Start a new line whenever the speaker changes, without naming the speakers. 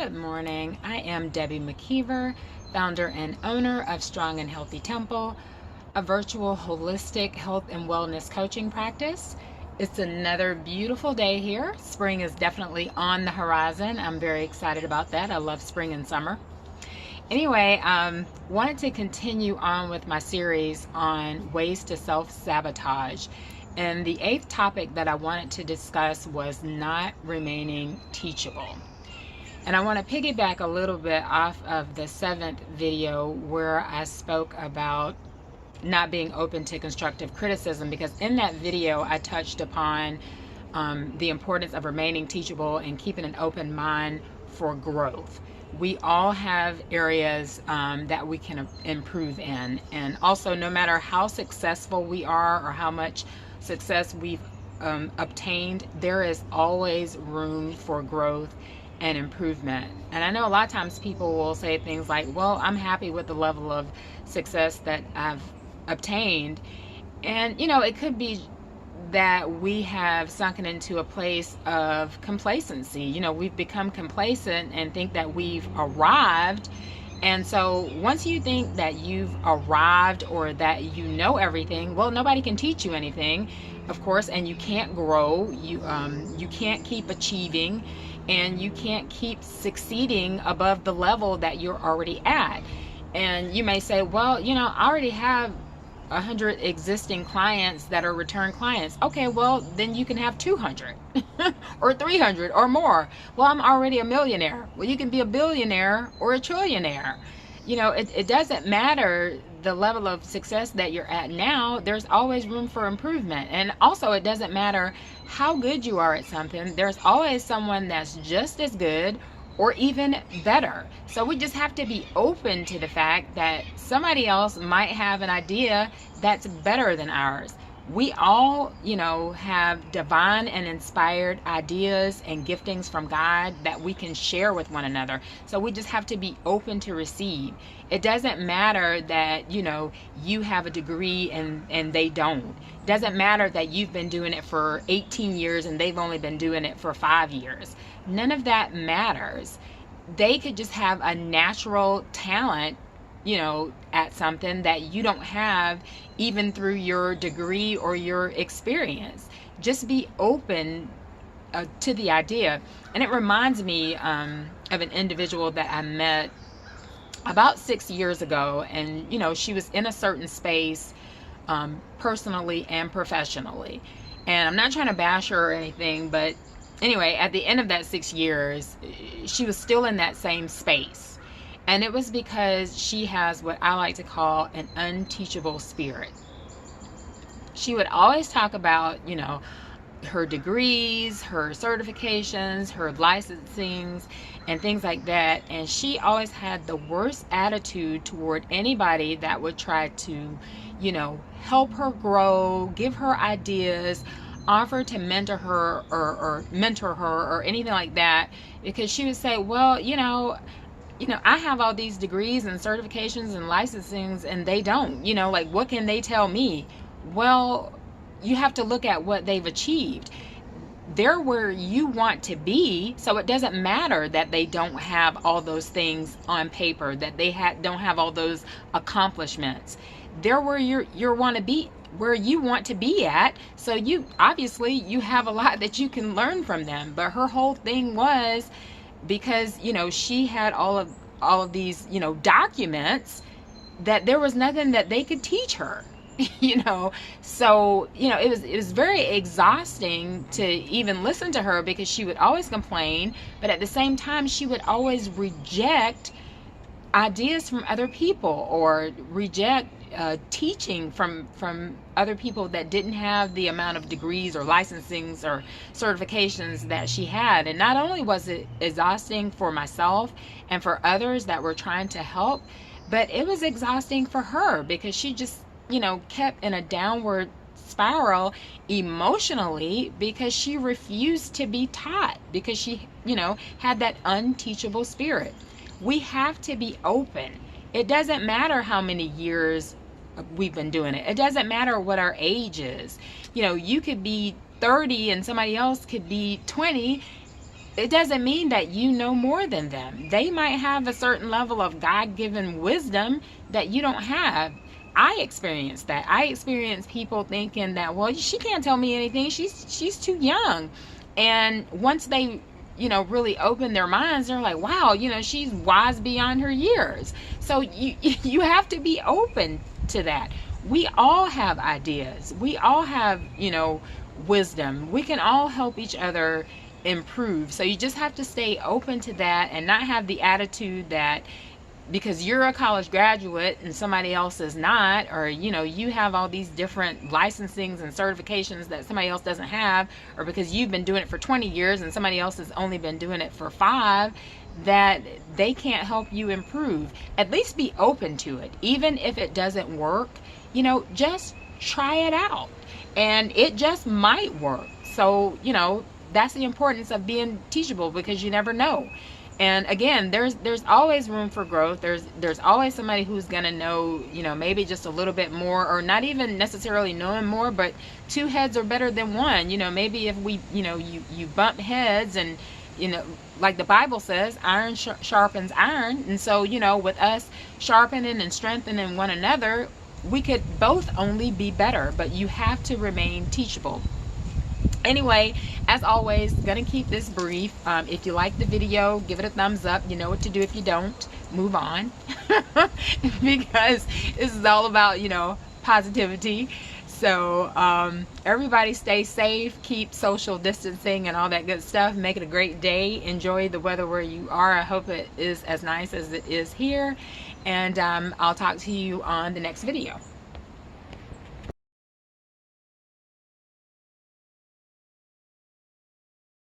Good morning. I am Debbie McKiver, founder and owner of Strong and Healthy Temple, a virtual holistic health and wellness coaching practice. It's another beautiful day here. Spring is definitely on the horizon. I'm very excited about that. I love spring and summer. Anyway, wanted to continue on with my series on ways to self-sabotage. And the eighth topic that I wanted to discuss was not remaining teachable. And I want to piggyback a little bit off of the seventh video where I spoke about not being open to constructive criticism, because in that video I touched upon the importance of remaining teachable and keeping an open mind for growth. We all have areas that we can improve in, and also no matter how successful we are or how much success we've obtained, there is always room for growth and improvement. And I know a lot of times people will say things like, well, I'm happy with the level of success that I've obtained. And it could be that we have sunken into a place of complacency. We've become complacent and think that we've arrived. And so once you think that you've arrived or that you know everything, well, nobody can teach you anything, of course, and you can't grow, you can't keep achieving, and you can't keep succeeding above the level that you're already at. And you may say, well, I already have 100 existing clients that are return clients. Okay, well, then you can have 200 or 300 or more. Well, I'm already a millionaire. Well, you can be a billionaire or a trillionaire. It doesn't matter the level of success that you're at now. There's always room for improvement. And also, it doesn't matter how good you are at something. There's always someone that's just as good or even better. So we just have to be open to the fact that somebody else might have an idea that's better than ours. We all, have divine and inspired ideas and giftings from God that we can share with one another. So we just have to be open to receive. It doesn't matter that, you have a degree and they don't. It doesn't matter that you've been doing it for 18 years and they've only been doing it for 5 years. None of that matters. They could just have a natural talent, at something that you don't have, even through your degree or your experience. Just be open to the idea. And it reminds me of an individual that I met about 6 years ago, and she was in a certain space, personally and professionally. And I'm not trying to bash her or anything, but anyway, at the end of that 6 years, she was still in that same space. And it was because she has what I like to call an unteachable spirit. She would always talk about, her degrees, her certifications, her licensings, and things like that. And she always had the worst attitude toward anybody that would try to, help her grow, give her ideas, offer to mentor her or anything like that, because she would say, well, I have all these degrees and certifications and licensings and they don't, what can they tell me? Well, you have to look at what they've achieved. They're where you want to be, so it doesn't matter that they don't have all those things on paper, that they don't have all those accomplishments. They're where you want to be, where you want to be at. So you have a lot that you can learn from them. But her whole thing was, because she had all of these documents, that there was nothing that they could teach her. So it was very exhausting to even listen to her, because she would always complain, but at the same time she would always reject ideas from other people, or reject teaching from other people that didn't have the amount of degrees or licensings or certifications that she had. And not only was it exhausting for myself and for others that were trying to help, but it was exhausting for her, because she just kept in a downward spiral emotionally, because she refused to be taught, because she had that unteachable spirit. We have to be open. It doesn't matter how many years we've been doing it. It doesn't matter what our age is. You could be 30 and somebody else could be 20. it doesn't mean that you know more than them. They might have a certain level of God-given wisdom that you don't have. I experienced that. I experienced people thinking that, well, she can't tell me anything. She's too young. And once they, really open their minds, they're like, wow, she's wise beyond her years. So you have to be open to that. We all have ideas. We all have, wisdom. We can all help each other improve. So you just have to stay open to that and not have the attitude that because you're a college graduate and somebody else is not, or you have all these different licensings and certifications that somebody else doesn't have, or because you've been doing it for 20 years and somebody else has only been doing it for 5, that they can't help you improve. At least be open to it. Even if it doesn't work, just try it out, and it just might work. So that's the importance of being teachable, because you never know. And again, there's always room for growth. There's always somebody who's gonna know, maybe just a little bit more, or not even necessarily knowing more, but 2 heads are better than 1. Maybe if we, you bump heads, and like the Bible says, iron sharpens iron. And so with us sharpening and strengthening one another, we could both only be better. But you have to remain teachable. Anyway, as always, gonna keep this brief. If you like the video, give it a thumbs up. You know what to do. If you don't, move on. Because this is all about positivity. So everybody stay safe, keep social distancing and all that good stuff. Make it a great day. Enjoy the weather where you are. I hope it is as nice as it is here. And I'll talk to you on the next video.